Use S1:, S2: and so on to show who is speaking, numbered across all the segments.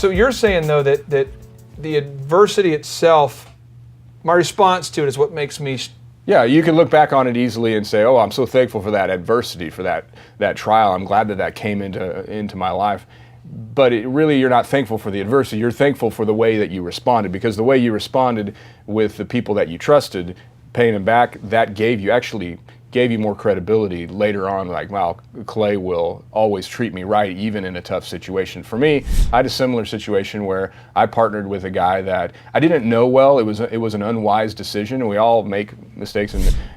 S1: So you're saying though that the adversity itself, my response to it is what makes me.
S2: Yeah, you can look back on it easily and say, "Oh, I'm so thankful for that adversity, for that trial. I'm glad that came into my life." But really, you're not thankful for the adversity. You're thankful for the way that you responded, because the way you responded with the people that you trusted, paying them back, that gave you more credibility later on. Like, wow, Clay will always treat me right, even in a tough situation. For me, I had a similar situation where I partnered with a guy that I didn't know well. It was an unwise decision, and we all make mistakes,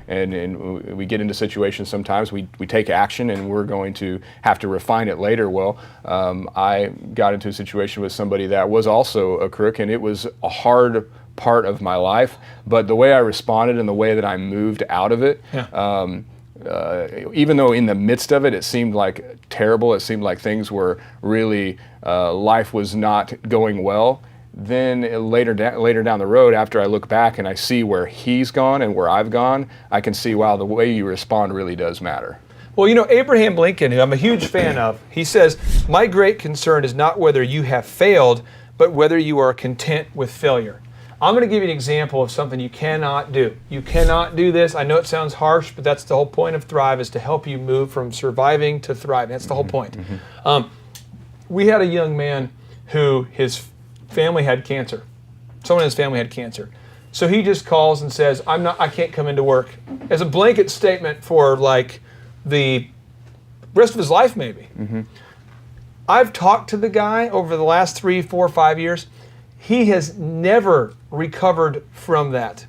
S2: and we get into situations sometimes. We take action, and we're going to have to refine it later. Well, I got into a situation with somebody that was also a crook, and it was a hard part of my life, but the way I responded and the way that I moved out of it, even though in the midst of it, it seemed like terrible, it seemed like things were really, life was not going well, then later down the road, after I look back and I see where he's gone and where I've gone, I can see, wow, the way you respond really does matter.
S1: Well, Abraham Lincoln, who I'm a huge fan of, he says, "My great concern is not whether you have failed, but whether you are content with failure." I'm going to give you an example of something you cannot do. You cannot do this. I know it sounds harsh, but that's the whole point of Thrive, is to help you move from surviving to thriving. That's the whole point. We had a young man who his family had cancer. Someone in his family had cancer. So he just calls and says, I can't come into work, as a blanket statement for like the rest of his life maybe. I've talked to the guy over the last 3, 4, 5 years. He has never recovered from that.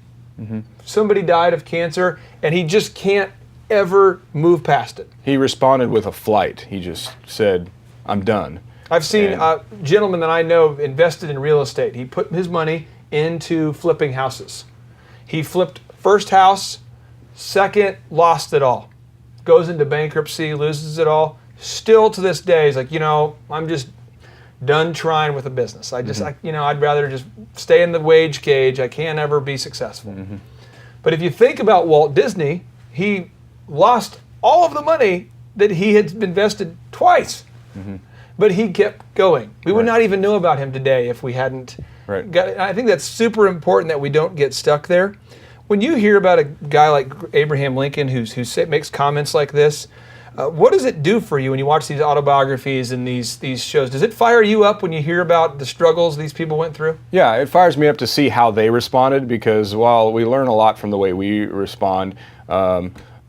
S1: Somebody died of cancer, and he just can't ever move past it.
S2: He responded with a flight. He just said, "I'm done."
S1: I've seen gentlemen that I know invested in real estate. He put his money into flipping houses. He flipped first house, second, lost it all. Goes into bankruptcy, loses it all. Still to this day, he's like, I'm just done trying with a business. I'd rather just stay in the wage cage. I can't ever be successful. But if you think about Walt Disney, he lost all of the money that he had invested twice. But he kept going. We would not even know about him today if we hadn't got it. I think that's super important that we don't get stuck there. When you hear about a guy like Abraham Lincoln who makes comments like this, what does it do for you when you watch these autobiographies and these shows? Does it fire you up when you hear about the struggles these people went through?
S2: Yeah, it fires me up to see how they responded, because while we learn a lot from the way we respond,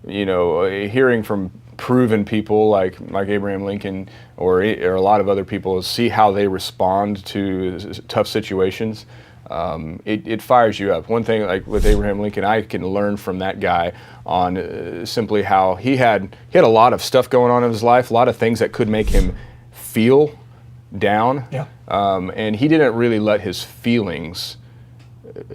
S2: hearing from proven people like Abraham Lincoln or a lot of other people, see how they respond to tough situations. It fires you up. One thing, like with Abraham Lincoln, I can learn from that guy on simply how he had a lot of stuff going on in his life, a lot of things that could make him feel down. And he didn't really let his feelings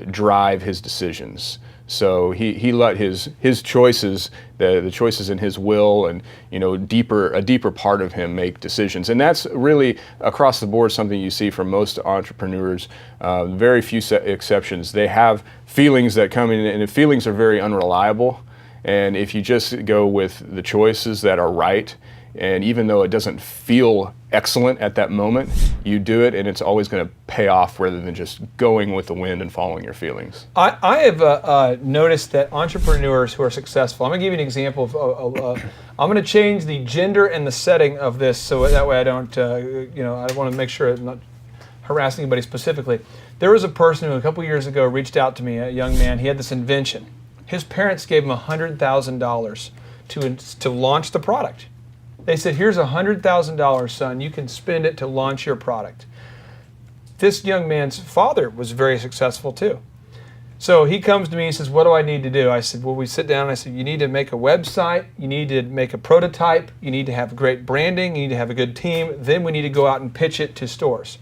S2: drive his decisions. So he let his choices, the choices in his will, and a deeper part of him make decisions. And that's really across the board something you see from most entrepreneurs. Very few exceptions. They have feelings that come in, and the feelings are very unreliable. And if you just go with the choices that are right, and even though it doesn't feel excellent at that moment, you do it, and it's always going to pay off rather than just going with the wind and following your feelings.
S1: I have noticed that entrepreneurs who are successful, I'm going to give you an example of, I'm going to change the gender and the setting of this so that way I don't, I want to make sure I'm not harassing anybody specifically. There was a person who a couple years ago reached out to me, a young man. He had this invention. His parents gave him $100,000 to launch the product. They said, "Here's $100,000, son. You can spend it to launch your product." This young man's father was very successful too. So he comes to me and says, "What do I need to do?" I said, well, we sit down and I said, "You need to make a website. You need to make a prototype. You need to have great branding. You need to have a good team. Then we need to go out and pitch it to stores."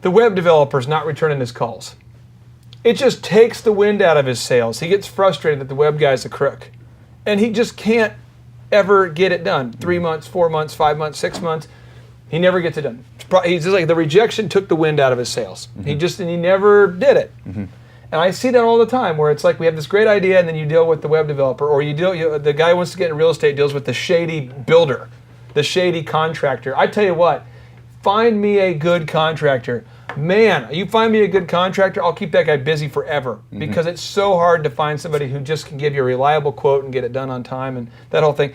S1: The web developer's not returning his calls. It just takes the wind out of his sails. He gets frustrated that the web guy's a crook. And he just can't ever get it done. 3 months, 4 months, 5 months, 6 months. He never gets it done. He's just like, the rejection took the wind out of his sails. He never did it. And I see that all the time, where it's like we have this great idea and then you deal with the web developer, or the guy who wants to get in real estate deals with the shady builder, the shady contractor. I tell you what, find me a good contractor. Man, you find me a good contractor, I'll keep that guy busy forever because it's so hard to find somebody who just can give you a reliable quote and get it done on time and that whole thing.